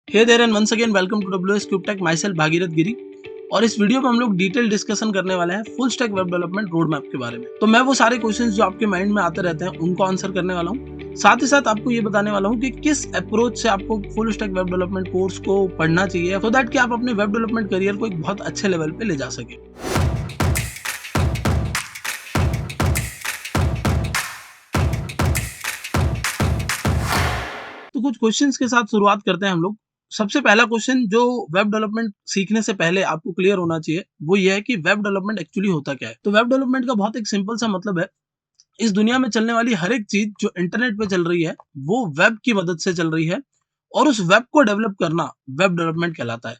Hey there and once again welcome to WS Cube Tech my self Bhagirath Giri. और इस video में हम लोग डिटेल डिस्कशन करने वाले हैं full stack web development road map के बारे में। तो मैं वो सारे क्वेश्चंस जो आपके माइंड में आते रहते हैं उनको आंसर करने वाला हूँ। साथ ही साथ आपको ये बताने वाला हूँ कि किस अप्रोच से आपको full stack web development course को पढ़ना चाहिए सो दैट कि आप अपने वेब डेवलपमेंट करियर को एक बहुत अच्छे लेवल पे ले जा सके। तो कुछ क्वेश्चंस के साथ शुरुआत करते हैं हम लोग। सबसे पहला क्वेश्चन जो वेब डेवलपमेंट सीखने से पहले आपको क्लियर होना चाहिए वो ये है कि वेब डेवलपमेंट एक्चुअली होता क्या है। तो वेब डेवलपमेंट का बहुत एक सिंपल सा मतलब है, इस दुनिया में चलने वाली हर एक चीज जो इंटरनेट पे चल रही है वो वेब की मदद से चल रही है और उस वेब को डेवलप करना वेब डेवलपमेंट कहलाता है।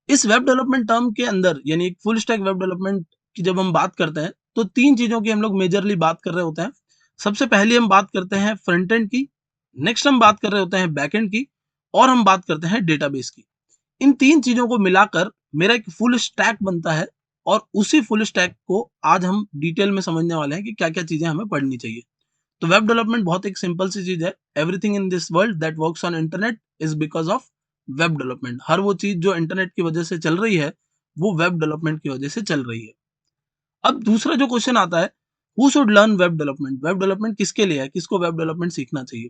इस वेब डेवलपमेंट टर्म के अंदर यानी फुल स्टैक वेब डेवलपमेंट की जब हम बात करते हैं तो तीन चीजों की हम लोग मेजरली बात कर रहे होते हैं। सबसे पहले हम बात करते हैं फ्रंट एंड की, नेक्स्ट हम बात कर रहे होते हैं बैक एंड की और हम बात करते हैं डेटाबेस की। इन तीन चीजों को मिलाकर मेरा एक फुल स्टैक बनता है और उसी फुल स्टैक को आज हम डिटेल में समझने वाले हैं कि क्या क्या चीजें हमें पढ़नी चाहिए। तो वेब डेवलपमेंट बहुत एक सिंपल सी चीज है। Everything in this world that works on internet is because of web development. हर वो चीज जो इंटरनेट की वजह से चल रही है वो वेब डेवलपमेंट की वजह से चल रही है। अब दूसरा जो क्वेश्चन आता है, who should learn web development. Web development किसके लिए है, किसको वेब डेवलपमेंट सीखना चाहिए।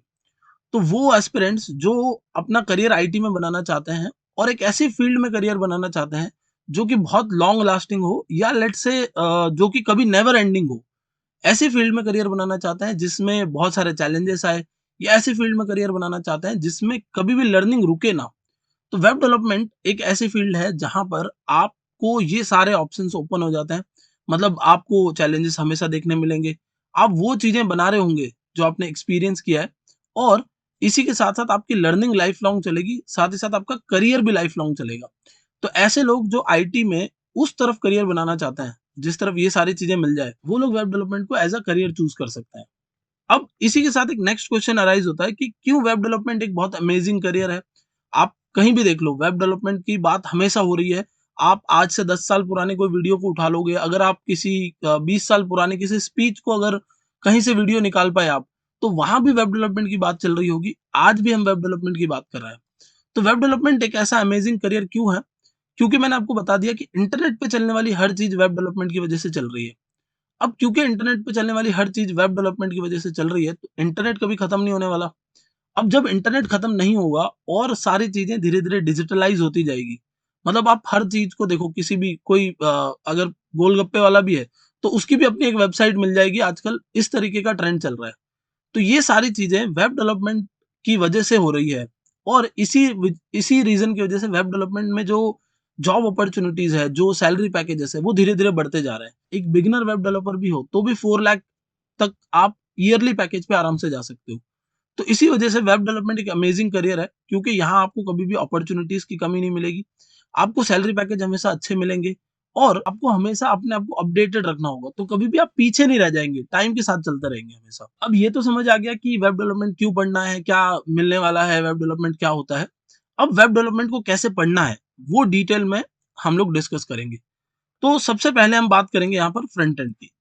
तो वो एस्पिरेंट्स जो अपना करियर आईटी में बनाना चाहते हैं और एक ऐसी फील्ड में करियर बनाना चाहते हैं जो कि बहुत लॉन्ग लास्टिंग हो या लेट्स से जो कि कभी नेवर एंडिंग हो। ऐसी फील्ड में करियर बनाना चाहते हैं जिसमें बहुत सारे चैलेंजेस आए या ऐसी फील्ड में करियर बनाना चाहते हैं जिसमें कभी भी लर्निंग रुके ना। तो वेब डेवलपमेंट एक ऐसी फील्ड है जहां पर आपको ये सारे ऑप्शंस ओपन हो जाते हैं। मतलब आपको चैलेंजेस हमेशा देखने मिलेंगे, आप वो चीजें बना रहे होंगे जो आपने एक्सपीरियंस किया है और इसी के साथ साथ आपकी लर्निंग लाइफ लॉन्ग चलेगी, साथ ही साथ आपका करियर भी लाइफ लॉन्ग चलेगा। तो ऐसे लोग जो आईटी में उस तरफ करियर बनाना चाहते हैं जिस तरफ ये सारी चीजें मिल जाए वो लोग वेब डेवलपमेंट को एज अ करियर चूज कर सकते हैं। अब इसी के साथ एक नेक्स्ट क्वेश्चन अराइज होता है कि क्यों वेब डेवलपमेंट एक बहुत अमेजिंग करियर है। आप कहीं भी देख लो वेब डेवलपमेंट की बात हमेशा हो रही है। आप आज से 10 साल पुराने कोई वीडियो को उठा लोगे, अगर आप किसी 20 साल पुराने किसी स्पीच को अगर कहीं से वीडियो निकाल पाए आप, तो वहां भी वेब डेवलपमेंट की बात चल रही होगी। आज भी हम वेब डेवलपमेंट की बात कर रहे हैं। तो वेब डेवलपमेंट एक ऐसा अमेजिंग करियर क्यों है, क्योंकि मैंने आपको बता दिया कि इंटरनेट पे चलने वाली हर चीज वेब डेवलपमेंट की वजह से चल रही है। अब क्योंकि इंटरनेट पे चलने वाली हर चीज वेब डेवलपमेंट की वजह से चल रही है तो इंटरनेट कभी खत्म नहीं होने वाला। अब जब इंटरनेट खत्म नहीं होगा और सारी चीजें धीरे धीरे डिजिटलाइज होती जाएगी, मतलब आप हर चीज को देखो, किसी भी कोई अगर गोलगप्पे वाला भी है तो उसकी भी अपनी एक वेबसाइट मिल जाएगी। आजकल इस तरीके का ट्रेंड चल रहा है। तो ये सारी चीजें वेब डेवलपमेंट की वजह से हो रही है और इसी रीजन की वजह से वेब डेवलपमेंट में जो जॉब अपॉर्चुनिटीज है, जो सैलरी पैकेजेस है वो धीरे धीरे बढ़ते जा रहे हैं। एक बिगिनर वेब डेवलपर भी हो तो भी 4 लाख तक आप ईयरली पैकेज पे आराम से जा सकते हो। तो इसी वजह से वेब डेवलपमेंट एक अमेजिंग करियर है, क्योंकि यहाँ आपको कभी भी अपॉर्चुनिटीज की कमी नहीं मिलेगी। आपको सैलरी पैकेज हमेशा अच्छे मिलेंगे और आपको हमेशा अपने आप को अपडेटेड रखना होगा, तो कभी भी आप पीछे नहीं रह जाएंगे, टाइम के साथ चलते रहेंगे हमेशा। अब ये तो समझ आ गया कि वेब डेवलपमेंट क्यों पढ़ना है, क्या मिलने वाला है, वेब डेवलपमेंट क्या होता है। अब वेब डेवलपमेंट को कैसे पढ़ना है वो डिटेल में हम लोग डिस्कस करेंगे। तो सबसे पहले हम बात करेंगे यहाँ पर फ्रंट एंड की।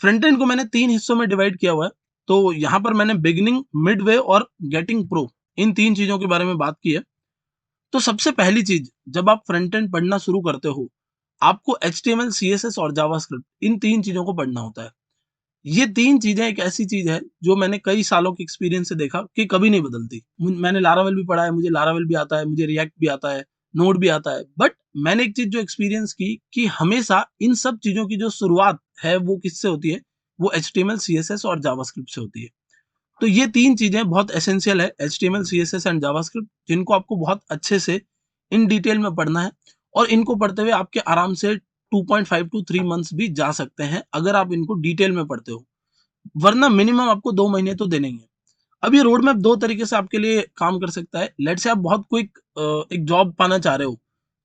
फ्रंट एंड को मैंने 3 हिस्सों में डिवाइड किया हुआ है। तो यहाँ पर मैंने बिगिनिंग, मिडवे और गेटिंग प्रो, इन 3 चीजों के बारे में बात की है। तो सबसे पहली चीज, जब आप फ्रंट एंड पढ़ना शुरू करते हो, आपको HTML, CSS और जावास्क्रिप्ट इन 3 चीजों को पढ़ना होता है। ये 3 चीजें एक ऐसी चीज है जो मैंने कई सालों के एक्सपीरियंस से देखा कि कभी नहीं बदलती। मैंने लारावेल भी पढ़ा है, मुझे लारावेल भी आता है, मुझे रिएक्ट भी आता है, नोड भी आता है। बट मैंने एक चीज जो एक्सपीरियंस की कि हमेशा इन सब चीजों की जो शुरुआत है वो किससे होती है, वो HTML, CSS और जावास्क्रिप्ट से होती है। तो ये 3 चीजें बहुत एसेंशियल है, HTML, CSS एंड जावास्क्रिप्ट, जिनको आपको बहुत अच्छे से इन डिटेल में पढ़ना है। और इनको पढ़ते हुए आपके आराम से 2.5 टू 3 मंथ्स भी जा सकते हैं अगर आप इनको डिटेल में पढ़ते हो, वरना मिनिमम आपको 2 महीने तो देने ही है। अब ये रोड मैप 2 तरीके से आपके लिए काम कर सकता है। लेट्स से आप बहुत क्विक एक जॉब पाना चाह रहे हो,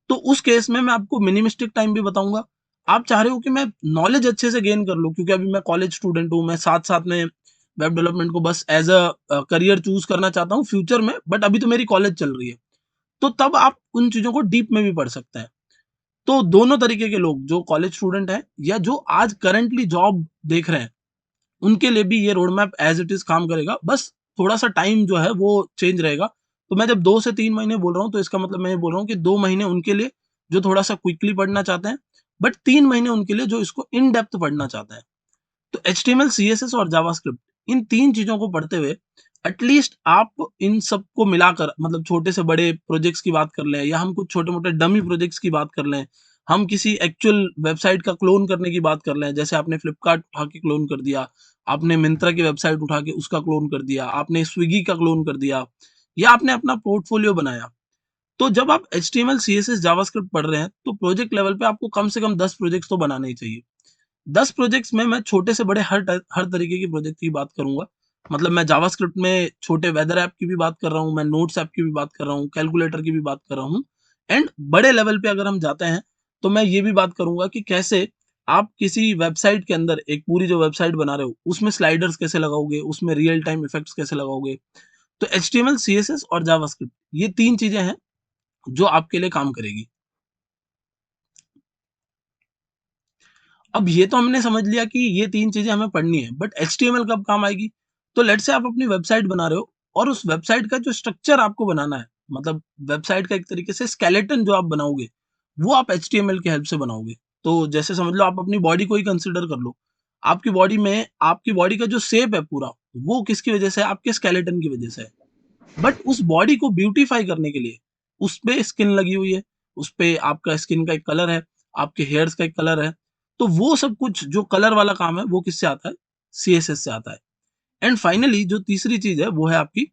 तो उस केस में मैं आपको मिनिमलिस्टिक टाइम भी बताऊंगा। आप चाह रहे हो कि मैं नॉलेज अच्छे से गेन कर लूं, क्योंकि अभी मैं कॉलेज स्टूडेंट हूं, मैं साथ साथ में वेब डेवलपमेंट को बस एज अ करियर चूज करना चाहता हूं फ्यूचर में, बट अभी तो मेरी कॉलेज चल रही है। तो तब आप उन चीजों को डीप में भी पढ़ सकते हैं। तो दोनों तरीके के लोग, जो कॉलेज स्टूडेंट हैं या जो आज करंटली जॉब देख रहे हैं, उनके लिए भी ये road map as it is काम करेगा। बस थोड़ा सा टाइम जो है वो चेंज रहेगा। तो मैं जब 2 से 3 महीने बोल रहा हूँ, तो इसका मतलब मैं ये बोल रहा हूँ कि 2 महीने उनके लिए जो थोड़ा-सा क्विकली पढ़ना चाहते हैं, बट 3 महीने उनके लिए जो इसको इन डेप्थ पढ़ना चाहते हैं। तो एचटीएमएल, सीएसएस और जावास्क्रिप्ट, इन 3 चीज़ों को पढ़ते हुए एटलीस्ट आप इन सबको मिलाकर, मतलब छोटे से बड़े प्रोजेक्ट्स की बात कर लें, या हम कुछ छोटे-मोटे डमी प्रोजेक्ट्स की बात कर लें, हम किसी एक्चुअल वेबसाइट का क्लोन करने की बात कर लें, जैसे आपने फ्लिपकार्ट उठा के क्लोन कर दिया, आपने मिंत्रा की वेबसाइट उठा के उसका क्लोन कर दिया, आपने स्विगी का क्लोन कर दिया, या आपने अपना पोर्टफोलियो बनाया। तो जब आप एचटीएमएल, सीएसएस, जावास्क्रिप्ट पढ़ रहे हैं, तो प्रोजेक्ट लेवल पे आपको कम से कम 10 प्रोजेक्ट्स तो बनाने ही चाहिए। 10 प्रोजेक्ट्स में मैं छोटे से बड़े हर तरीके की प्रोजेक्ट की बात करूँगा। मतलब मैं जावास्क्रिप्ट में छोटे वेदर ऐप की भी बात कर रहा हूँ, मैं नोट्स ऐप की भी बात कर रहा हूँ, कैलकुलेटर की भी बात कर रहा हूँ। एंड बड़े लेवल पे अगर हम जाते हैं, तो मैं ये भी बात करूँगा कि कैसे आप किसी वेबसाइट के अंदर एक पूरी जो वेबसाइट बना रहे हो, उसमें स्लाइडर्स कैसे लगाओगे, उसमें रियल टाइम इफेक्ट्स कैसे लगाओगे। तो एचटीएमएल, सीएसएस और जावास्क्रिप्ट, ये 3 चीज़ें हैं जो आपके लिए काम करेगी। अब ये तो हमने समझ लिया कि ये 3 चीज़ें हमें पढ़नी है, बट एचटीएमएल कब काम आएगी? तो लेट्स से आप अपनी वेबसाइट बना रहे हो, और उस वेबसाइट का जो स्ट्रक्चर आपको बनाना है, मतलब वेबसाइट का एक तरीके से स्केलेटन जो आप बनाओगे, वो आप एचटीएमएल की हेल्प से बनाओगे। तो जैसे समझ लो, आप अपनी बॉडी को ही कंसीडर कर लो। आपकी बॉडी में आपकी बॉडी का जो शेप है पूरा, वो किसकी वजह से है? आपके स्केलेटन की वजह से है। बट उस बॉडी को ब्यूटीफाई करने के लिए उस पे स्किन लगी हुई है, उस पे आपका स्किन का एक कलर है, आपके हेयर्स का एक कलर है। तो वो सब कुछ जो कलर वाला काम है, वो किससे आता है? सीएसएस से आता है। एंड फाइनली जो तीसरी चीज है, वो है आपकी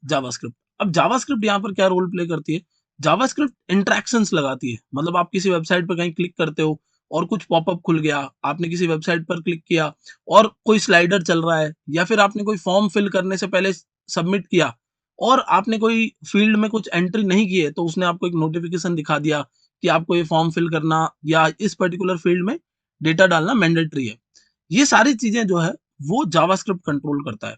जावास्क्रिप्ट। अब जावास्क्रिप्ट यहाँ पर क्या रोल प्ले करती है? जावास्क्रिप्ट इंटरेक्शंस लगाती है। मतलब आप किसी वेबसाइट पर कहीं क्लिक करते हो, और कुछ पॉपअप खुल गया, आपने किसी वेबसाइट पर क्लिक किया, और कोई स्लाइडर चल रहा है, या फिर आपने कोई फॉर्म फिल करने से पहले सबमिट किया, और आपने कोई फील्ड में कुछ एंट्री नहीं की है, तो उसने आपको एक नोटिफिकेशन दिखा दिया कि आपको ये फॉर्म फिल करना, या इस पर्टिकुलर फील्ड में डेटा डालना मैंडेटरी है। ये सारी चीजें जो है, वो जावास्क्रिप्ट कंट्रोल करता है।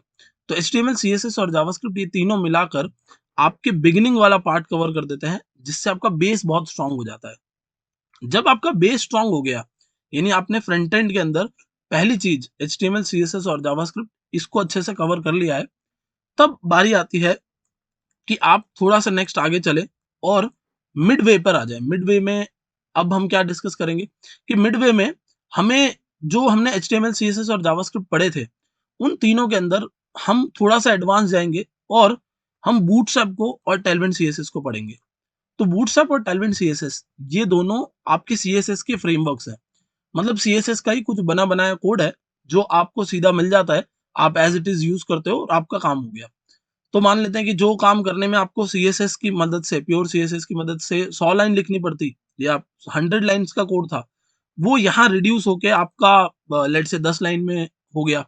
तो एचटीएमएल, सीएसएस और जावास्क्रिप्ट, ये तीनों मिलाकर आपके बिगिनिंग वाला पार्ट कवर कर देते हैं, जिससे आपका बेस बहुत स्ट्रांग हो जाता है। जब आपका बेस स्ट्रांग हो गया, यानी आपने फ्रंट एंड के अंदर पहली चीज एचटीएमएल, सीएसएस और जावास्क्रिप्ट इसको अच्छे से कवर कर लिया है, तब बारी आती है कि आप थोड़ा-सा नेक्स्ट आगे चलें और मिडवे पर आ जाएँ। मिडवे में अब हम क्या डिस्कस करेंगे कि मिडवे में हमें, जो हमने एचटीएमएल, सीएसएस और जावास्क्रिप्ट पढ़े थे, उन तीनों के अंदर हम थोड़ा-सा एडवांस जाएँगे, और हम बूटस्ट्रैप को और टेलविन सीएसएस को पढ़ेंगे। तो बूटस्ट्रैप और टेलविन सीएसएस, ये दोनों आपके सीएसएस के फ्रेमवर्क्स हैं। मतलब सीएसएस का ही कुछ बना-बनाया कोड है, जो आपको सीधा मिल जाता है, आप एज़ इट इज़ यूज़ करते हो और आपका काम हो गया। तो मान लेते हैं कि जो काम करने में आपको सीएसएस की मदद से, प्योर सीएसएस की मदद से 100 लाइन लिखनी पड़ती, या 100 लाइन्स का कोड था, वो यहाँ रिड्यूस होके आपका लेट्स से 10 लाइन में हो गया।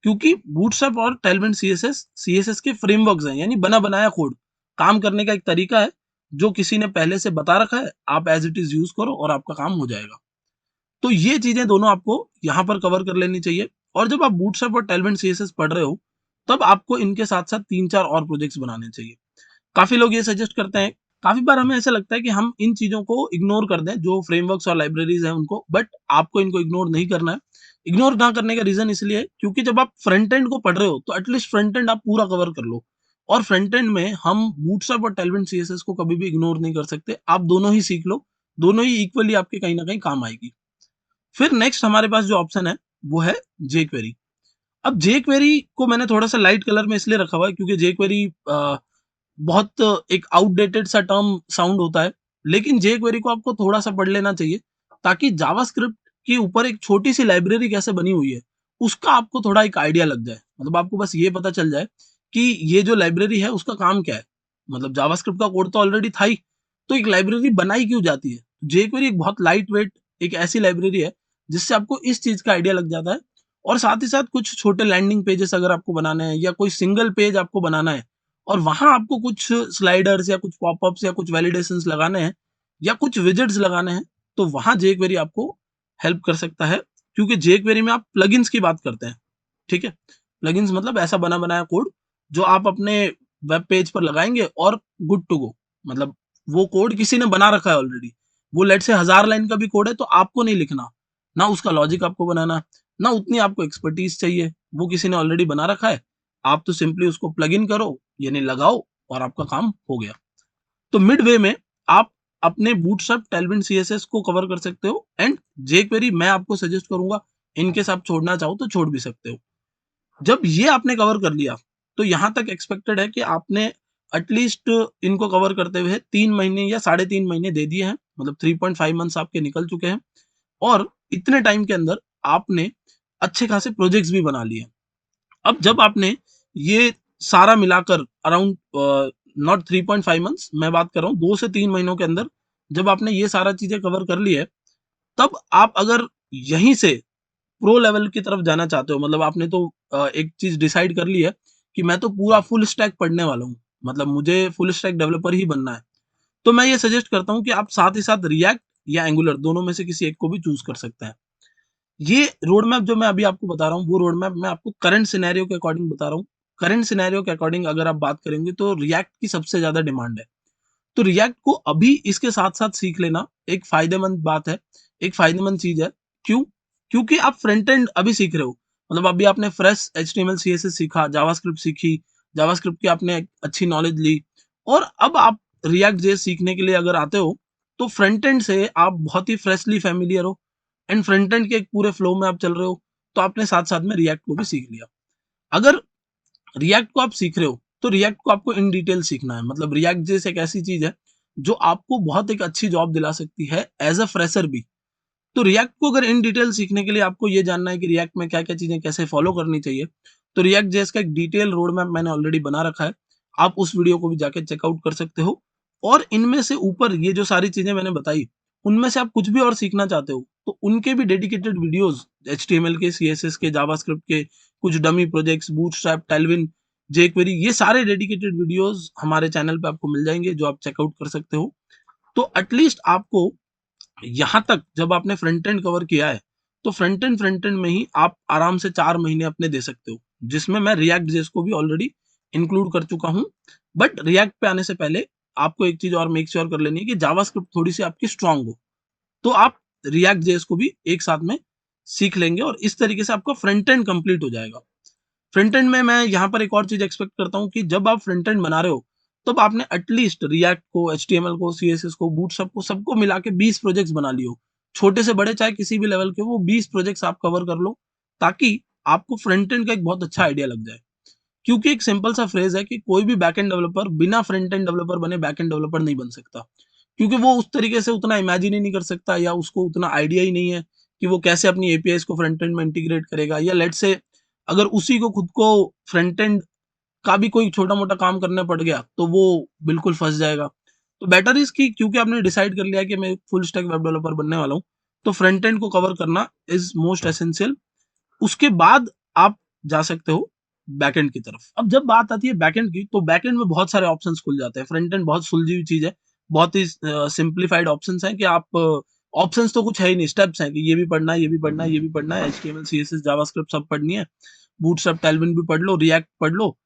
क्योंकि बूटस्ट्रैप और टेलविन सीएसएस, सीएसएस के फ्रेमवर्क्स हैं, यानी बना बनाया कोड। काम करने का एक तरीका है, जो किसी ने पहले से बता रखा है, आप एज़ इट इज़ यूज़ करो और आपका काम हो जाएगा। तो ये चीज़ें दोनों आपको यहाँ पर कवर कर लेनी चाहिए, और जब आप बूटस्ट्रैप और टेलविन सीएसएस पढ़ रहे हो, तब आपको इनके साथ-साथ 3-4 और प्रोजेक्ट्स बनाने चाहिए। काफ़ी लोग ये सजेस्ट करते हैं, काफ़ी बार हमें ऐसा लगता है कि हम इन चीज़ों को इग्नोर कर दें, जो फ्रेमवर्क्स और लाइब्रेरीज़ हैं उनको, बट आपको इनको इग्नोर नहीं करना है। इग्नोर ना करने का रीज़न इसलिए है, क्योंकि जब आप फ्रंट एंड को पढ़ रहे हो, तो एटलीस्ट फ्रंट एंड आप पूरा कवर कर लो, और फ्रंट एंड में हम बूटस्ट्रैप और टेलविन सीएसएस को कभी भी इग्नोर नहीं कर सकते। आप दोनों ही सीख लो, दोनों ही इक्वली आपके कहीं न कहीं काम आएगी। फिर नेक्स्ट हमारे पास जो ऑप्शन है, वो है जेक्वेरी। अब जेक्वेरी को मैंने थोड़ा-सा लाइट कलर में इसलिए रखा हुआ है, क्योंकि जेक्वेरी बहुत एक आउटडेटेड सा टर्म साउंड होता है, लेकिन जेक्वेरी को आपको थोड़ा-सा पढ़ लेना चाहिए, ताकि जावास्क्रिप्ट के ऊपर एक छोटी-सी लाइब्रेरी कैसे बनी हुई है, उसका आपको थोड़ा एक आइडिया लग जाए। मतलब आपको बस ये पता चल जाए कि ये जो लाइब्रेरी है, उसका काम क्या है। मतलब जावास्क्रिप्ट का कोड तो ऑलरेडी था ही, तो एक लाइब्रेरी बनाई क्यों जाती है? जेक्वेरी एक बहुत लाइट वेट एक ऐसी लाइब्रेरी है, जिससे आपको इस चीज़ का आइडिया लग जाता है, और साथ ही साथ कुछ छोटे लैंडिंग पेजेस अगर आपको बनाने हैं, या कोई सिंगल पेज आपको बनाना है, और वहाँ आपको कुछ स्लाइडर्स या कुछ पॉपअप्स या कुछ वैलिडेशंस लगाने हैं, या कुछ विजेट्स लगाने हैं, तो वहाँ जेक्वेरी आपको हेल्प कर सकता है, क्योंकि जेक्वेरी में आप प्लगइन्स की बात करते हैं, ठीक है? प्लगइन्स मतलब ऐसा बना-बनाया कोड, जो आप अपने वेब पेज पर लगाएँगे और गुड टू गो। मतलब वो कोड किसी ने बना रखा है ऑलरेडी। वो लेट्स से 1000 लाइन का भी कोड है, तो आपको नहीं लिखना, ना उसका लॉजिक आपको बनाना, ना उतनी आपको एक्सपर्टीज़ चाहिए, वो किसी ने ऑलरेडी बना रखा है। आप तो सिंपली उसको प्लग इन करो, यानी लगाओ, और आपका काम हो गया। तो मिडवे में आप अपने बूटस्ट्रैप, टेलविन, सीएसएस को कवर कर सकते हो एंड जेक्वेरी मैं आपको सजेस्ट करूंगा, इनकेस आप छोड़ना चाहो तो छोड़ भी सकते हो। जब ये आपने कवर कर लिया तो यहाँ तक एक्सपेक्टेड है कि आपने एटलीस्ट इनको कवर करते हुए 3 महीने या 3.5 महीने दे दिए हैं, मतलब 3.5 मंथ्स आपके निकल चुके हैं और इतने टाइम के अंदर आपने अच्छे खासे प्रोजेक्ट्स भी बना लिए। अब जब आपने ये सारा मिलाकर अराउंड नॉट 3.5 मंथ्स, मैं बात कर रहा हूँ 2 से 3 महीनों के अंदर जब आपने ये सारा चीजें कवर कर ली है, तब आप अगर यहीं से प्रो लेवल की तरफ जाना चाहते हो, मतलब आपने तो एक चीज डिसाइड कर ली है कि मैं तो पूरा फुल स्टैक पढ़ने वाला हूँ, मतलब मुझे फुल स्टैक डेवलपर ही बनना है, तो मैं ये सजेस्ट करता हूँ कि आप साथ ही साथ रिएक्ट या एंगुलर दोनों में से किसी एक को भी चूज कर सकते हैं। ये रोड मैप जो मैं अभी आपको बता रहा हूँ, वो रोड मैप मैं आपको करंट सिनेरियो के अकॉर्डिंग बता रहा हूँ। करंट सिनेरियो के अकॉर्डिंग अगर आप बात करेंगे तो रिएक्ट की सबसे ज्यादा डिमांड है, तो रिएक्ट को अभी इसके साथ साथ सीख लेना एक फायदेमंद बात है, एक फायदेमंद चीज है। क्यों? क्योंकि आप फ्रंट एंड अभी सीख रहे हो, मतलब अभी आपने फ्रेश एचटीएमएल सीएसएस सीखा, जावास्क्रिप्ट सीखी, जावास्क्रिप्ट की आपने अच्छी नॉलेज ली और अब आप रिएक्ट जेएस सीखने के लिए अगर आते हो तो फ्रंट एंड से आप बहुत ही फ्रेशली फैमिलियर हो एंड फ्रंट एंड के एक पूरे फ्लो में आप चल रहे हो, तो आपने साथ साथ में रिएक्ट को भी सीख लिया। अगर रिएक्ट को आप सीख रहे हो तो रिएक्ट को आपको इन डिटेल सीखना है, मतलब रिएक्ट जैसे एक ऐसी चीज है जो आपको बहुत एक अच्छी जॉब दिला सकती है एज अ फ्रेशर भी। तो रिएक्ट को अगर इन डिटेल सीखने के लिए आपको ये जानना है कि रिएक्ट में क्या क्या चीजें कैसे फॉलो करनी चाहिए, तो रिएक्ट जेएस का एक डिटेल रोड मैप मैंने ऑलरेडी बना रखा है, आप उस वीडियो को भी जाके चेकआउट कर सकते हो। और इनमें से ऊपर ये जो सारी चीजें मैंने बताई, उनमें से आप कुछ भी और सीखना चाहते हो तो उनके भी डेडिकेटेड वीडियोस, एचटीएमएल के, सीएसएस के, जावास्क्रिप्ट के, कुछ dummy projects, bootstrap, Tailwind, jQuery, ये सारे डेडिकेटेड वीडियोस हमारे चैनल पे आपको मिल जाएंगे जो आप चेकआउट कर सकते हो। तो एटलीस्ट आपको यहाँ तक जब आपने फ्रंट एंड कवर किया है तो फ्रंट एंड में ही आप आराम से 4 महीने अपने दे सकते हो, जिसमें मैं रिएक्ट जेएस को भी ऑलरेडी इंक्लूड कर चुका हूँ। बट रिएक्ट पे आने से पहले आपको एक चीज और मेक श्योर कर लेनी है कि जावास्क्रिप्ट थोड़ी सी आपकी स्ट्रांग हो, तो आप रिएक्ट जेएस को भी एक साथ में सीख लेंगे और इस तरीके से आपका फ्रंट एंड कंप्लीट हो जाएगा। फ्रंट एंड में मैं यहाँ पर एक और चीज एक्सपेक्ट करता हूँ कि जब आप फ्रंट एंड बना रहे हो तब आपने एटलीस्ट रिएक्ट को, एचटीएमएल को, सीएसएस को, बूटस्ट्रैप को, सबको मिला के 20 प्रोजेक्ट्स बना लियो, छोटे से बड़े चाहे किसी भी लेवल के, वो 20 प्रोजेक्ट्स आप कवर कर लो ताकि आपको फ्रंट एंड का एक बहुत अच्छा आइडिया लग जाए। क्योंकि एक सिंपल सा फ्रेज है कि कोई भी बैकएंड डेवलपर बिना फ्रंट एंड डेवलपर बने बैकएंड डेवलपर नहीं बन सकता, क्योंकि वो उस तरीके से उतना इमेजिन ही नहीं कर सकता या उसको उतना आइडिया ही नहीं है कि वो कैसे अपनी एपीआईज को फ्रंट एंड में इंटीग्रेट करेगा, या लेट से अगर उसी को खुद को फ्रंट एंड का भी कोई छोटा मोटा काम करना पड़ गया तो वो बिल्कुल फंस जाएगा। तो बेटर इज कि क्योंकि आपने डिसाइड कर लिया कि मैं फुल स्टैक वेब डेवलपर बनने वाला हूँ, तो फ्रंट एंड को कवर करना इज मोस्ट एसेंशियल। उसके बाद आप जा सकते हो बैकएंड की तरफ। अब जब बात आती है बैकएंड की, तो बैकएंड में बहुत सारे ऑप्शंस खुल जाते हैं। फ्रंट एंड बहुत सुलझी हुई चीज है, बहुत ही सिंप्लीफाइड ऑप्शंस हैं कि आप ऑप्शंस तो कुछ है ही नहीं, स्टेप्स हैं कि ये भी पढ़ना है, ये भी पढ़ना है, ये भी पढ़ना है, एचटीएमएल सीएसएस जावास्क्रिप्ट सब पढ़नी है, बूटस्ट्रैप टेलविन भी पढ़ लो, रिएक्ट पढ़ लो।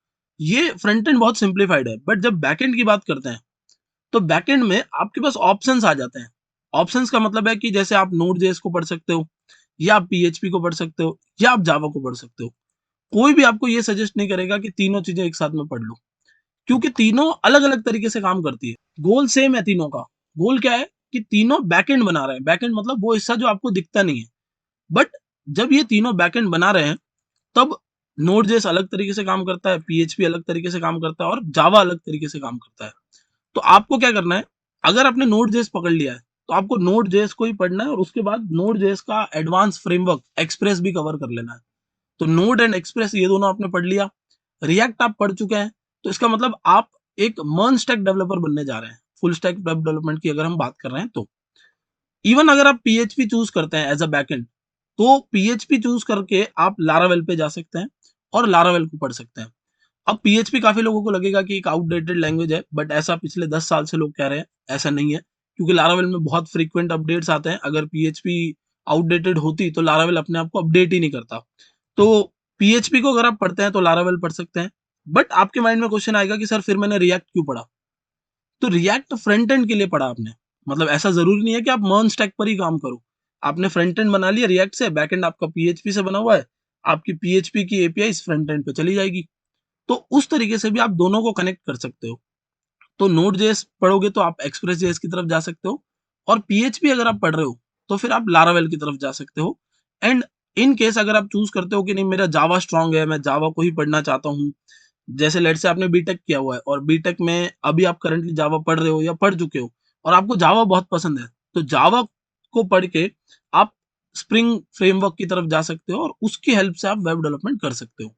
ये फ्रंट एंड बहुत सिंप्लीफाइड है। बट जब बैकएंड की बात करते हैं तो बैकएंड में आपके पास ऑप्शंस आ जाते हैं। ऑप्शंस का मतलब है कि जैसे आप नोड जेएस को पढ़ सकते हो, या आप पीएचपी को पढ़ सकते हो, या आप जावा को पढ़ सकते हो। कोई भी आपको ये सजेस्ट नहीं करेगा कि तीनों चीजें एक साथ में पढ़ लो, क्योंकि तीनों अलग अलग तरीके से काम करती है। गोल सेम है तीनों का। गोल क्या है कि तीनों बैकएंड बना रहे हैं। बैकएंड मतलब वो हिस्सा जो आपको दिखता नहीं है। बट जब ये तीनों बैकएंड बना रहे हैं तब नोड जेएस अलग तरीके से काम करता है, पीएचपी अलग तरीके से काम करता है और जावा अलग तरीके से काम करता है। तो आपको क्या करना है, अगर आपने नोड जेएस पकड़ लिया है तो आपको नोड जेएस को ही पढ़ना है और उसके बाद नोड जेएस का एडवांस फ्रेमवर्क एक्सप्रेस भी कवर कर लेना है। तो नोड एंड एक्सप्रेस ये दोनों आपने पढ़ लिया, रिएक्ट आप पढ़ चुके हैं, तो इसका मतलब आप एक मर्न स्टैक डेवलपर बनने जा रहे हैं। फुल स्टैक वेब डेवलपमेंट की अगर हम बात कर रहे हैं तो इवन अगर आप पीएचपी चूज करते हैं एज अ बैकएंड, तो पीएचपी चूज करके आप लारावेल पे जा सकते हैं और लारावेल को पढ़ सकते हैं। अब पीएचपी काफी लोगों को लगेगा कि एक आउटडेटेड लैंग्वेज है, बट ऐसा पिछले 10 साल से लोग कह रहे हैं, ऐसा नहीं है, क्योंकि लारावेल में बहुत फ्रीक्वेंट अपडेट्स आते हैं। अगर पीएचपी आउटडेटेड होती तो लारावेल अपने आप को अपडेट ही नहीं करता। तो पीएचपी को अगर आप पढ़ते हैं तो लारावेल पढ़ सकते हैं। बट आपके माइंड में क्वेश्चन आएगा कि सर फिर मैंने रिएक्ट क्यों पढ़ा? तो रिएक्ट फ्रंट एंड के लिए पढ़ा आपने, मतलब ऐसा जरूरी नहीं है कि आप मर्न स्टैक पर ही काम करो। आपने फ्रंट एंड बना लिया रिएक्ट से, बैक एंड आपका पीएचपी से बना हुआ है, आपकी पीएचपी की एपीआई फ्रंट एंड पे चली जाएगी। तो उस तरीके से भी आप दोनों को कनेक्ट कर सकते हो। तो नोड जेएस पढ़ोगे तो आप एक्सप्रेस जेएस की तरफ जा सकते हो, और पीएचपी अगर आप पढ़ रहे हो तो फिर आप लारावेल की तरफ जा सकते हो। एंड इन केस अगर आप चूज करते हो कि नहीं मेरा जावा स्ट्रांग है, मैं जावा को ही पढ़ना चाहता हूँ, जैसे लेट से आपने बीटेक किया हुआ है और बीटेक में अभी आप करंटली जावा पढ़ रहे हो या पढ़ चुके हो और आपको जावा बहुत पसंद है, तो जावा को पढ़ के आप स्प्रिंग फ्रेमवर्क की तरफ जा सकते हो और उसकी हेल्प से आप वेब डेवलपमेंट कर सकते हो।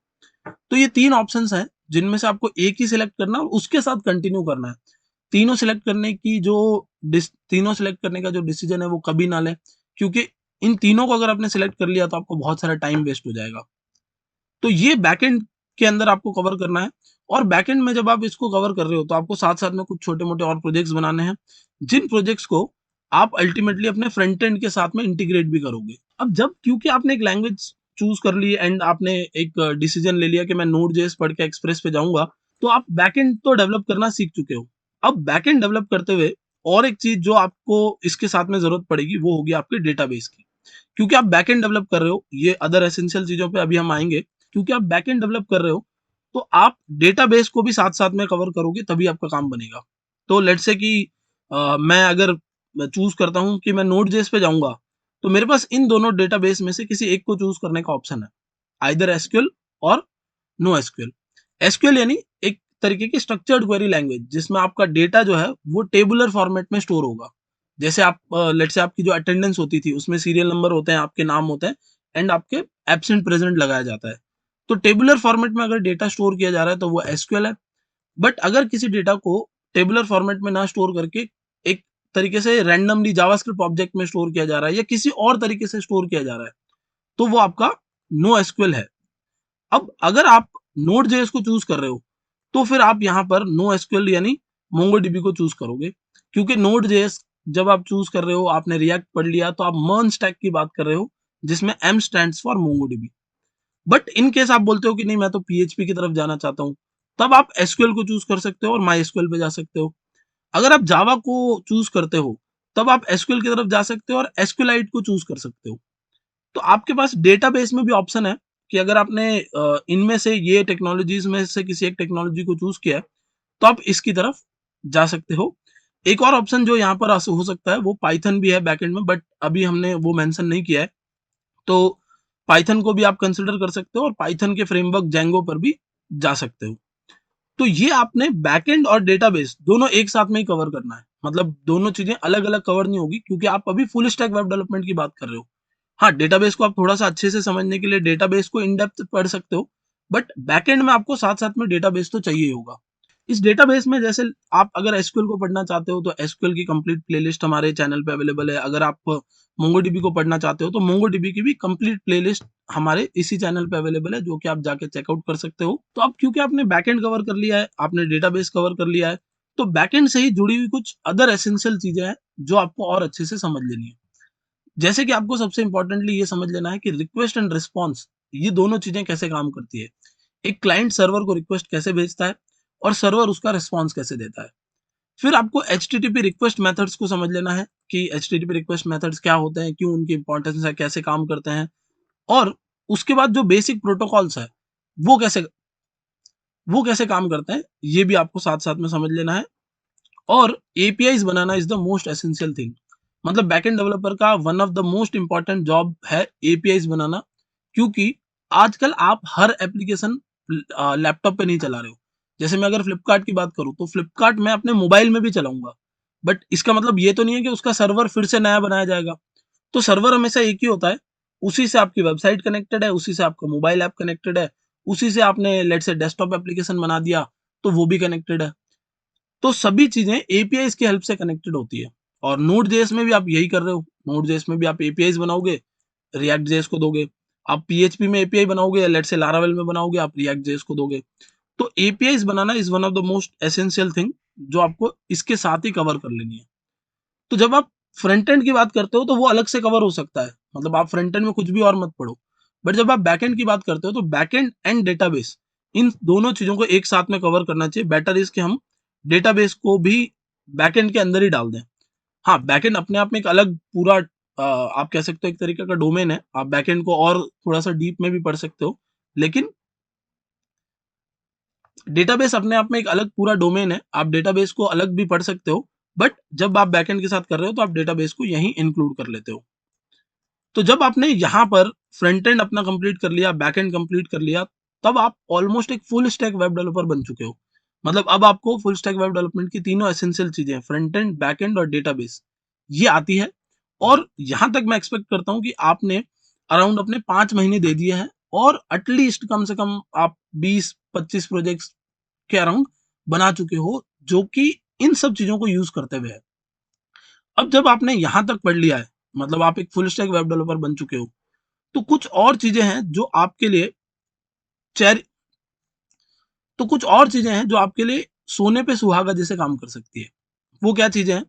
तो ये 3 ऑप्शंस हैं जिनमें से आपको एक ही सिलेक्ट करना है और उसके साथ कंटिन्यू करना है। तीनों सिलेक्ट करने की जो तीनों सिलेक्ट करने का जो डिसीजन है वो कभी ना लें, क्योंकि इन तीनों को अगर आपने सिलेक्ट कर लिया तो आपको बहुत सारा टाइम वेस्ट हो जाएगा। तो ये बैकएंड के अंदर आपको कवर करना है, और बैकएंड में जब आप इसको कवर कर रहे हो तो आपको साथ-साथ में कुछ छोटे-मोटे और प्रोजेक्ट्स बनाने हैं, जिन प्रोजेक्ट्स को आप अल्टीमेटली अपने फ्रंट एंड के साथ में इंटीग्रेट भी करोगे। अब जब क्योंकि आपने एक लैंग्वेज चूज़ कर ली एंड आपने एक डिसीजन ले लिया कि मैं नोड.जेएस पढ़ के एक्सप्रेस पे जाऊँगा, तो आप बैकएंड तो डेवलप करना सीख चुके हो। अब बैकएंड डेवलप करते हुए और एक चीज़ जो आपको इसके साथ में ज़रूरत पड़ेगी वो होगी आपके डेटाबेस की। क्योंकि आप बैकएंड डेवलप कर रहे हो, ये अदर एसेंशियल चीज़ों पे अभी हम आएँगे। क्योंकि आप बैकएंड डेवलप कर रहे हो, तो आप डेटाबेस को भी साथ-साथ में कवर करोगे तभी आपका काम बनेगा। तो लेट्स से कि मैं अगर चूज़ करता हूँ कि मैं नोड.जेएस पे जाऊँगा, तो मेरे पास इन दोनों डेटाबेस में से किसी एक को चूज़ करने का ऑप्शन है, आइदर एसक्यूएल और नो एसक्यूएल। एसक्यूएल यानी एक तरीके की स्ट्रक्चर्ड क्वेरी लैंग्वेज जिसमें आपका डेटा जो है वो टेबुलर फॉर्मेट में स्टोर होगा। जैसे आप लेट्स से आपकी जो अटेंडेंस होती थी उसमें सीरियल नंबर होते हैं, आपके नाम होते हैं एंड आपके एब्सेंट प्रेजेंट लगाया जाता है। तो टेबुलर फॉर्मेट में अगर डेटा स्टोर किया जा रहा है तो वो एसक्यूएल है। बट अगर किसी डेटा को टेबुलर फॉर्मेट में ना स्टोर करके एक तरीके से रैंडमली जावास्क्रिप्ट ऑब्जेक्ट में स्टोर किया जा रहा है या किसी और तरीके से स्टोर किया जा रहा है, तो वो आपका नो एसक्यूएल है। अब अगर आप नोड.जेएस को चूज कर रहे हो तो फिर आप यहाँ पर नो एसक्यूएल यानी मोंगोडीबी को चूज करोगे, क्योंकि नोड.जेएस जब आप चूज कर रहे हो, आपने रिएक्ट पढ़ लिया तो आप मर्न स्टैक की बात कर रहे हो जिसमें M stands for MongoDB. But in case आप बोलते हो कि नहीं मैं तो पीएचपी की तरफ जाना चाहता हूँ, तब आप एसक्यूएल को चूज कर सकते हो और माई एसक्यूएल पे जा सकते हो। अगर आप जावा को चूज करते हो तब आप एसक्यूएल की तरफ जा सकते हो और एसक्यूएलाइट को चूज कर सकते हो। तो आपके पास डेटाबेस में भी ऑप्शन है कि अगर आपने इनमें से ये टेक्नोलॉजीज में से किसी एक टेक्नोलॉजी को चूज किया है तो आप इसकी तरफ जा सकते हो। एक और ऑप्शन जो यहाँ पर हो सकता है वो पाइथन भी है बैकएंड में, बट अभी हमने वो मेंशन नहीं किया है। तो पाइथन को भी आप कंसिडर कर सकते हो और पाइथन के फ्रेमवर्क जेंगो पर भी जा सकते हो। तो ये आपने बैकएंड और डेटाबेस दोनों एक साथ में ही कवर करना है, मतलब दोनों चीजें अलग अलग कवर नहीं होगी क्योंकि आप अभी फुल स्टैक वेब डेवलपमेंट की बात कर रहे हो। हाँ, डेटाबेस को आप थोड़ा सा अच्छे से समझने के लिए डेटाबेस को इन डेप्थ पढ़ सकते हो, बट बैकएंड में आपको साथ साथ में डेटाबेस तो चाहिए ही होगा। इस डेटाबेस में जैसे आप अगर एसक्यूएल को पढ़ना चाहते हो तो एसक्यूएल की कंप्लीट प्लेलिस्ट हमारे चैनल पे अवेलेबल है। अगर आप मोंगोडीबी को पढ़ना चाहते हो तो मोंगोडीबी की भी कंप्लीट प्लेलिस्ट हमारे इसी चैनल पे अवेलेबल है, जो कि आप जाके चेकआउट कर सकते हो। तो अब क्योंकि आपने बैकएंड कवर कर लिया है, आपने डेटाबेस कवर कर लिया है, तो बैकएंड से ही जुड़ी हुई कुछ अदर एसेंशियल चीजें हैं जो आपको और अच्छे से समझ लेनी है। जैसे कि आपको सबसे इंपॉर्टेंटली ये समझ लेना है कि रिक्वेस्ट एंड रिस्पॉन्स, ये दोनों चीजें कैसे काम करती है। एक क्लाइंट सर्वर को रिक्वेस्ट कैसे भेजता है और सर्वर उसका रिस्पॉन्स कैसे देता है। फिर आपको HTTP रिक्वेस्ट मेथड्स को समझ लेना है कि HTTP रिक्वेस्ट मेथड्स क्या होते हैं, क्यों उनकी इंपॉर्टेंस है, कैसे काम करते हैं, और उसके बाद जो बेसिक प्रोटोकॉल्स है वो कैसे वो कैसे काम करते हैं, ये भी आपको साथ साथ में समझ लेना है। और APIs banana is the most essential thing, मतलब बैकएंड डेवलपर का one of the most important job है एपीआईज बनाना, क्योंकि आजकल आप हर एप्लीकेशन लैपटॉप पे नहीं चला रहे हो। जैसे मैं अगर फ्लिपकार्ट की बात करूं तो फ्लिपकार्ट मैं अपने मोबाइल में भी चलाऊंगा, बट इसका मतलब ये तो नहीं है कि उसका सर्वर फिर से नया बनाया जाएगा। तो सर्वर हमेशा एक ही होता है, उसी से आपकी वेबसाइट कनेक्टेड है, उसी से आपका मोबाइल ऐप कनेक्टेड है, उसी से आपने लेट से डेस्कटॉप एप्लीकेशन बना दिया तो वो भी कनेक्टेड है। तो सभी चीजें एपीआईज की हेल्प से कनेक्टेड होती है, और नोड जेएस में भी आप यही कर रहे हो। नोड जेएस में भी आप एपीआईज बनाओगे, रिएक्ट जेएस को दोगे। आप पीएचपी में एपीआई बनाओगे या लेट से लारावेल में बनाओगे, आप रिएक्ट जेएस को दोगे। तो APIs banana is one of the most essential thing जो आपको इसके साथ ही कवर कर लेनी है। तो जब आप फ्रंट एंड की बात करते हो तो वो अलग से कवर हो सकता है, मतलब आप फ्रंट एंड में कुछ भी और मत पढ़ो। बट जब आप बैक एंड की बात करते हो तो बैक एंड एंड डेटाबेस, इन दोनों चीजों को एक साथ में कवर करना चाहिए। बेटर इज कि हम डेटाबेस को भी बैक एंड के अंदर ही डाल दें। हाँ, बैक एंड अपने आप में एक अलग पूरा आप कह सकते हो एक तरीके का डोमेन है, आप बैक एंड को और थोड़ा सा डीप में भी पढ़ सकते हो। लेकिन डेटाबेस अपने आप में एक अलग पूरा डोमेन है, आप डेटाबेस को अलग भी पढ़ सकते हो, बट जब आप बैकएंड के साथ कर रहे हो तो आप डेटाबेस को यहीं इंक्लूड कर लेते हो। तो जब आपने यहाँ पर फ्रंट एंड अपना कंप्लीट कर लिया, बैक एंड कंप्लीट कर लिया, तब आप ऑलमोस्ट एक फुल स्टैक वेब डेवलपर बन चुके हो। मतलब अब आपको फुल स्टैक वेब डेवलपमेंट की तीनों एसेंशियल चीजें, फ्रंट एंड, बैक एंड और डेटाबेस, ये आती है। और यहां तक मैं एक्सपेक्ट करता हूं कि आपने अराउंड अपने 5 महीने दे दिए हैं, और एटलीस्ट कम से कम आप 20-25 प्रोजेक्ट्स के अराउंड बना चुके हो, जो कि इन सब चीजों को यूज करते हुए है। अब जब आपने यहां तक पढ़ लिया है, मतलब आप एक फुल स्टैक वेब डेवलपर बन चुके हो, तो कुछ और चीजें हैं जो आपके लिए चेरी तो कुछ और चीजें हैं जो आपके लिए सोने पे सुहागा जैसे काम कर सकती है। वो क्या चीजें हैं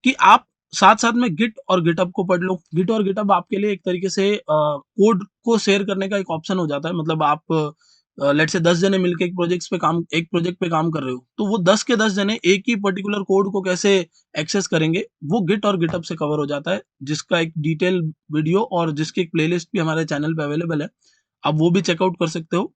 कि आप साथ साथ में गिट और गिटहब को पढ़ लो। गिट और गिटहब आपके लिए एक तरीके से कोड को शेयर करने का एक ऑप्शन हो जाता है। मतलब आप लेट से 10 जने मिलकर एक प्रोजेक्ट पे काम कर रहे हो, तो वो 10 के 10 जने एक ही पर्टिकुलर कोड को कैसे एक्सेस करेंगे, वो गिट और गिटहब से कवर हो जाता है, जिसका एक डिटेल वीडियो और जिसकी एक प्लेलिस्ट भी हमारे चैनल पे अवेलेबल है। आप वो भी चेकआउट कर सकते हो।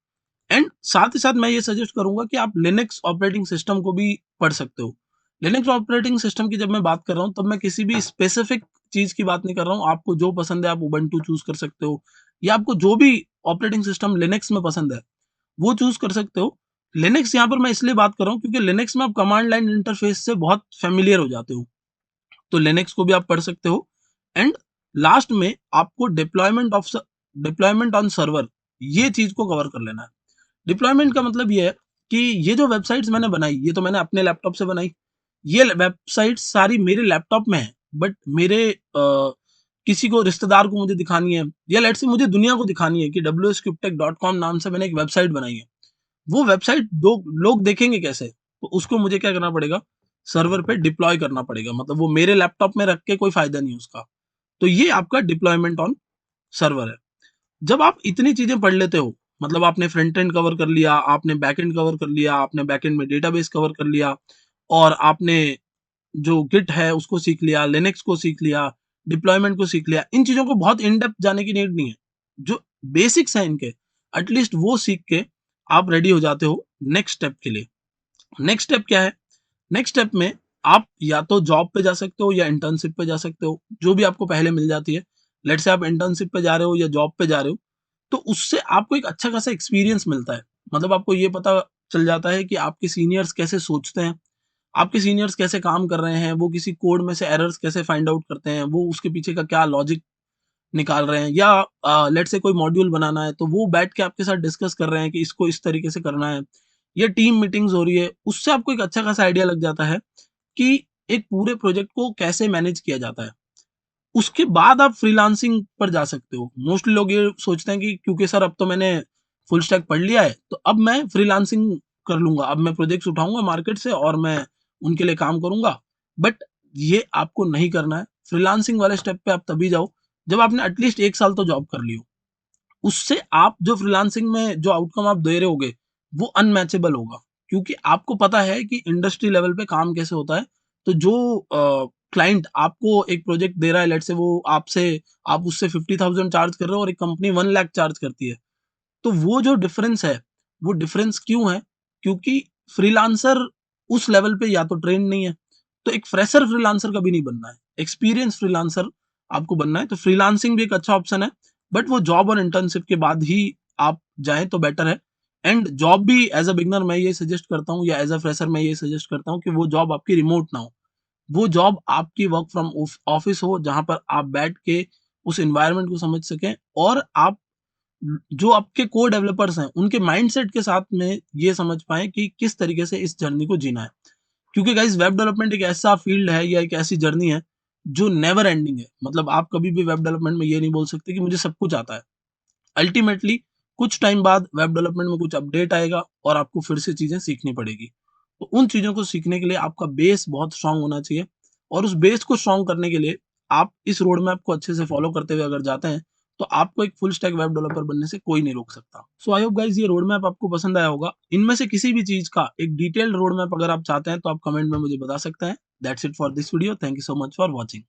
एंड साथ ही साथ मैं ये सजेस्ट करूंगा कि आप लिनक्स ऑपरेटिंग सिस्टम को भी पढ़ सकते हो। लिनक्स ऑपरेटिंग सिस्टम की जब मैं बात कर रहा हूँ, तब मैं किसी भी स्पेसिफिक चीज की बात नहीं कर रहा हूँ। आपको जो पसंद है आप उबंटू चूज कर सकते हो, या आपको जो भी ऑपरेटिंग सिस्टम लिनक्स में पसंद है वो चूज कर सकते हो। लिनक्स यहाँ पर मैं इसलिए बात कर रहा हूँ क्योंकि लिनक्स में आप कमांड लाइन इंटरफेस से बहुत फेमिलियर हो जाते हो, तो लिनक्स को भी आप पढ़ सकते हो। एंड लास्ट में आपको डिप्लॉयमेंट ऑन सर्वर, ये चीज को कवर कर लेना है। डिप्लॉयमेंट का मतलब ये है कि ये जो वेबसाइट्स मैंने बनाई, ये तो मैंने अपने लैपटॉप से बनाई। ये वेबसाइट सारी मेरे लैपटॉप में है, बट मेरे किसी को रिश्तेदार को मुझे दिखानी है, या लेट्स से मुझे दुनिया को दिखानी है कि wscubetech.com नाम से मैंने एक वेबसाइट बनाई है। वो वेबसाइट दो लोग देखेंगे कैसे, तो उसको मुझे क्या करना पड़ेगा, सर्वर पे डिप्लॉय करना पड़ेगा। मतलब वो मेरे लैपटॉप में रख के कोई फायदा नहीं उसका। तो ये आपका डिप्लॉयमेंट ऑन सर्वर है। जब आप इतनी चीजें पढ़ लेते हो, मतलब आपने फ्रंट एंड कवर कर लिया, आपने बैक एंड कवर कर लिया, आपने बैक एंड में डेटाबेस कवर कर लिया, और आपने जो गिट है उसको सीख लिया, लिनक्स को सीख लिया, डिप्लॉयमेंट को सीख लिया, इन चीजों को बहुत इन डेप्थ जाने की नीड नहीं है। जो बेसिक्स है इनके, एटलीस्ट वो सीख के आप रेडी हो जाते हो नेक्स्ट स्टेप के लिए। नेक्स्ट स्टेप क्या है? नेक्स्ट स्टेप में आप या तो जॉब पे जा सकते हो या इंटर्नशिप पे जा सकते हो, जो भी आपको पहले मिल जाती है। लेट से आप इंटर्नशिप पे जा रहे हो या जॉब पे जा रहे हो, तो उससे आपको एक अच्छा खासा एक्सपीरियंस मिलता है। मतलब आपको ये पता चल जाता है कि आपके सीनियर्स कैसे सोचते हैं, आपके सीनियर्स कैसे काम कर रहे हैं, वो किसी कोड में से एरर्स कैसे फाइंड आउट करते हैं, वो उसके पीछे का क्या लॉजिक निकाल रहे हैं, या लेट से कोई मॉड्यूल बनाना है तो वो बैठ के आपके साथ डिस्कस कर रहे हैं कि इसको इस तरीके से करना है, या टीम मीटिंग्स हो रही है, उससे आपको एक अच्छा खासा आइडिया लग जाता है कि एक पूरे प्रोजेक्ट को कैसे मैनेज किया जाता है। उसके बाद आप फ्रीलांसिंग पर जा सकते हो। मोस्टली लोग ये सोचते हैं कि क्योंकि सर अब तो मैंने फुल स्टैक पढ़ लिया है, तो अब मैं फ्रीलांसिंग कर लूंगा, अब मैं प्रोजेक्ट्स उठाऊंगा मार्केट से और मैं उनके लिए काम करूंगा। बट ये आपको नहीं करना है। फ्रीलांसिंग वाले स्टेप पे आप तभी जाओ जब आपने एटलीस्ट 1 साल तो जॉब कर ली हो। उससे आप जो फ्रीलांसिंग में जो आउटकम आप दे रहे होगे, वो अनमैचेबल होगा, क्योंकि आपको पता है कि इंडस्ट्री लेवल पे काम कैसे होता है। तो जो क्लाइंट आपको एक प्रोजेक्ट दे रहा है, लेट से वो आपसे आप उससे 50,000 चार्ज कर रहे हो और एक कंपनी 1 लाख चार्ज करती है, तो वो जो डिफरेंस है, वो डिफरेंस क्यों है? क्योंकि फ्रीलांसर उस लेवल पे या तो ट्रेन नहीं है, तो एक फ्रेशर फ्रीलांसर कभी नहीं बनना है, एक्सपीरियंस फ्रीलांसर आपको बनना है। तो फ्रीलांसिंग भी एक अच्छा ऑप्शन है, बट वो जॉब और इंटर्नशिप के बाद ही आप जाएं तो बेटर है। एंड जॉब भी एज अ बिगनर मैं ये सजेस्ट करता हूँ, या एज अ फ्रेशर मैं ये सजेस्ट करता हूँ कि वो जॉब आपकी रिमोट ना हो, वो जॉब आपकी वर्क फ्रॉम ऑफिस हो, जहां पर आप बैठ के उस एनवायरनमेंट को समझ सकें, और आप जो आपके को डेवलपर्स हैं उनके माइंडसेट के साथ में ये समझ पाएं कि किस तरीके से इस जर्नी को जीना है। क्योंकि गाइस वेब डेवलपमेंट एक ऐसा फील्ड है या एक ऐसी जर्नी है जो नेवर एंडिंग है। मतलब आप कभी भी वेब डेवलपमेंट में ये नहीं बोल सकते कि मुझे सब कुछ आता है। अल्टीमेटली कुछ टाइम बाद वेब डेवलपमेंट में कुछ अपडेट आएगा और आपको फिर से चीजें सीखनी पड़ेगी। तो उन चीजों को सीखने के लिए आपका बेस बहुत स्ट्रांग होना चाहिए, और उस बेस को स्ट्रांग करने के लिए आप इस रोड मैप को अच्छे से फॉलो करते हुए अगर जाते हैं, तो आपको एक फुल स्टैक वेब डेवलपर बनने से कोई नहीं रोक सकता। सो आई होप गाइस ये रोड मैप आपको पसंद आया होगा। इनमें से किसी भी चीज का एक डिटेल्ड रोड मैप अगर आप चाहते हैं तो आप कमेंट में मुझे बता सकते हैं। That's it for this video. Thank you so much for watching.